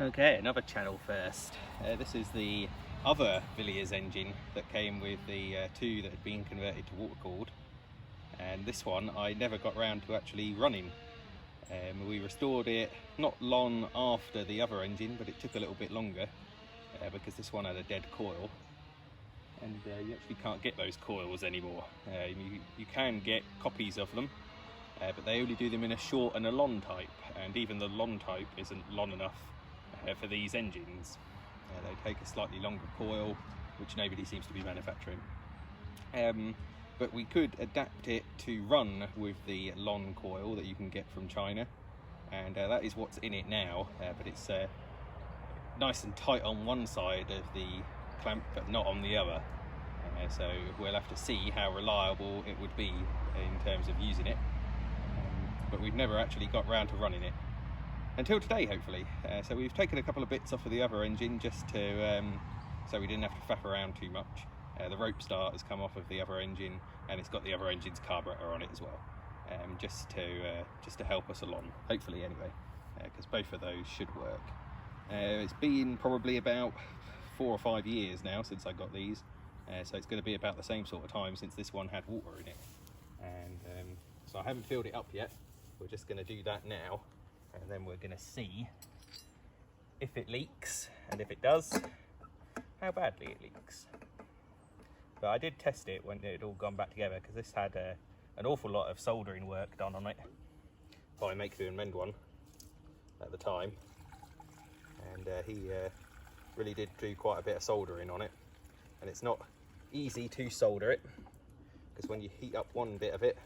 Okay, another channel first. This is the other Villiers engine that came with the two that had been converted to water cooled, and this one I never got round to actually running. We restored it not long after the other engine, but it took a little bit longer because this one had a dead coil, and you actually can't get those coils anymore. You can get copies of them, but they only do them in a short and a long type, and even the long type isn't long enough for these engines. They take a slightly longer coil, which nobody seems to be manufacturing. But we could adapt it to run with the long coil that you can get from China, and that is what's in it now, but it's nice and tight on one side of the clamp but not on the other, so we'll have to see how reliable it would be in terms of using it, but we've never actually got round to running it until today, hopefully. So we've taken a couple of bits off of the other engine just to so we didn't have to faff around too much. The rope start has come off of the other engine, and it's got the other engine's carburetor on it as well, just to help us along, hopefully anyway, because both of those should work. It's been probably about 4 or 5 years now since I got these, so it's going to be about the same sort of time since this one had water in it, and so I haven't filled it up yet. We're just going to do that now, and then we're going to see if it leaks, and if it does, how badly it leaks. But I did test it when it had all gone back together, because this had an awful lot of soldering work done on it by Make Do and Mend one at the time, and he really did do quite a bit of soldering on it, and it's not easy to solder it, because when you heat up one bit of it,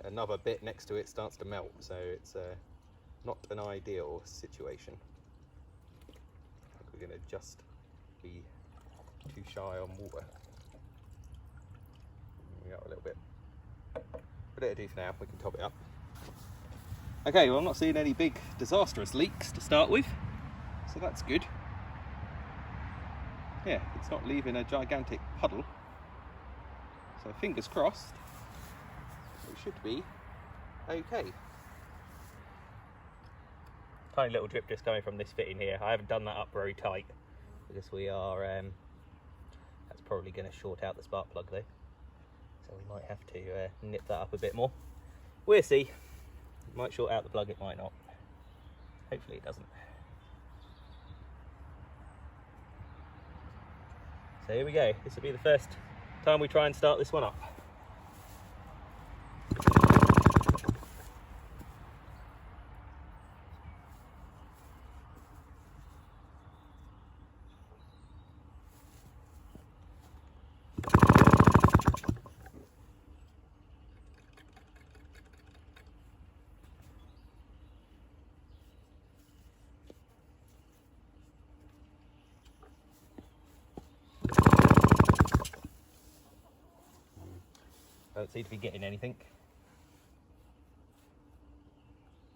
another bit next to it starts to melt, so it's not an ideal situation. I think we're going to just be too shy on water. We got a little bit, but it'll do for now. We can top it up. Okay, well, I'm not seeing any big disastrous leaks to start with, so that's good. Yeah, it's not leaving a gigantic puddle, so fingers crossed. It should be okay. Tiny little drip just coming from this fitting here. I haven't done that up very tight because we are that's probably going to short out the spark plug though, so we might have to nip that up a bit more. We'll see. It might short out the plug, it might not. Hopefully it doesn't. So here we go. This will be the first time we try and start this one up. Don't seem to be getting anything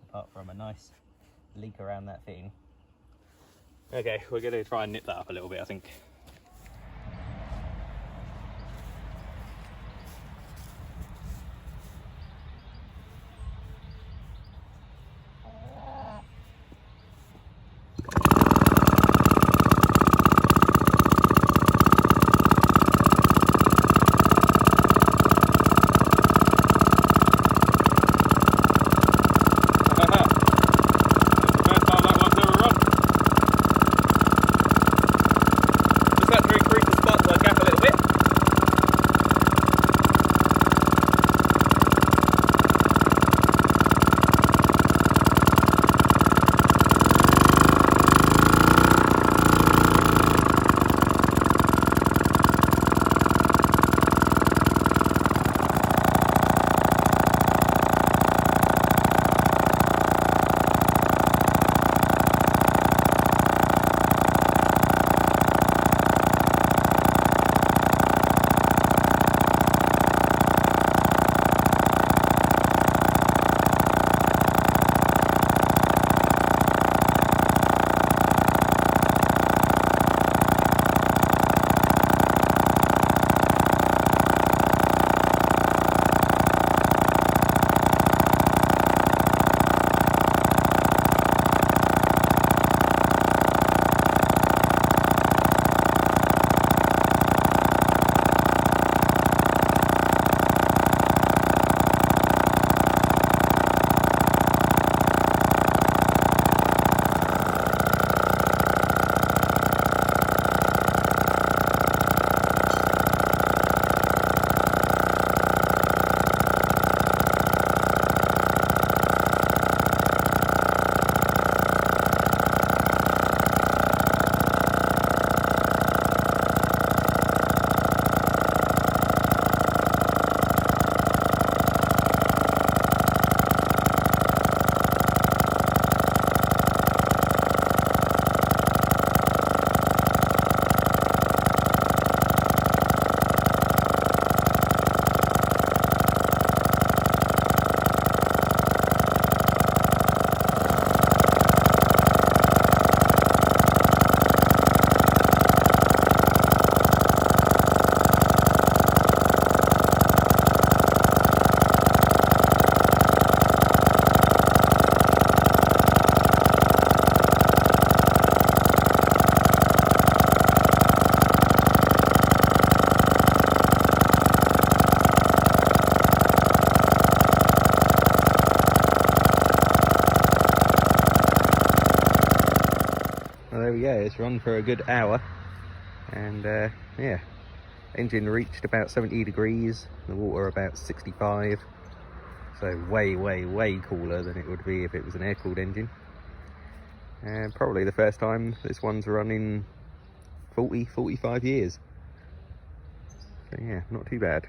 apart from a nice leak around that fitting. Okay, we're going to try and nip that up a little bit, I think. It's run for a good hour, and yeah, engine reached about 70 degrees, the water about 65, so way cooler than it would be if it was an air-cooled engine. And probably the first time this one's run in 45 years. So yeah, not too bad.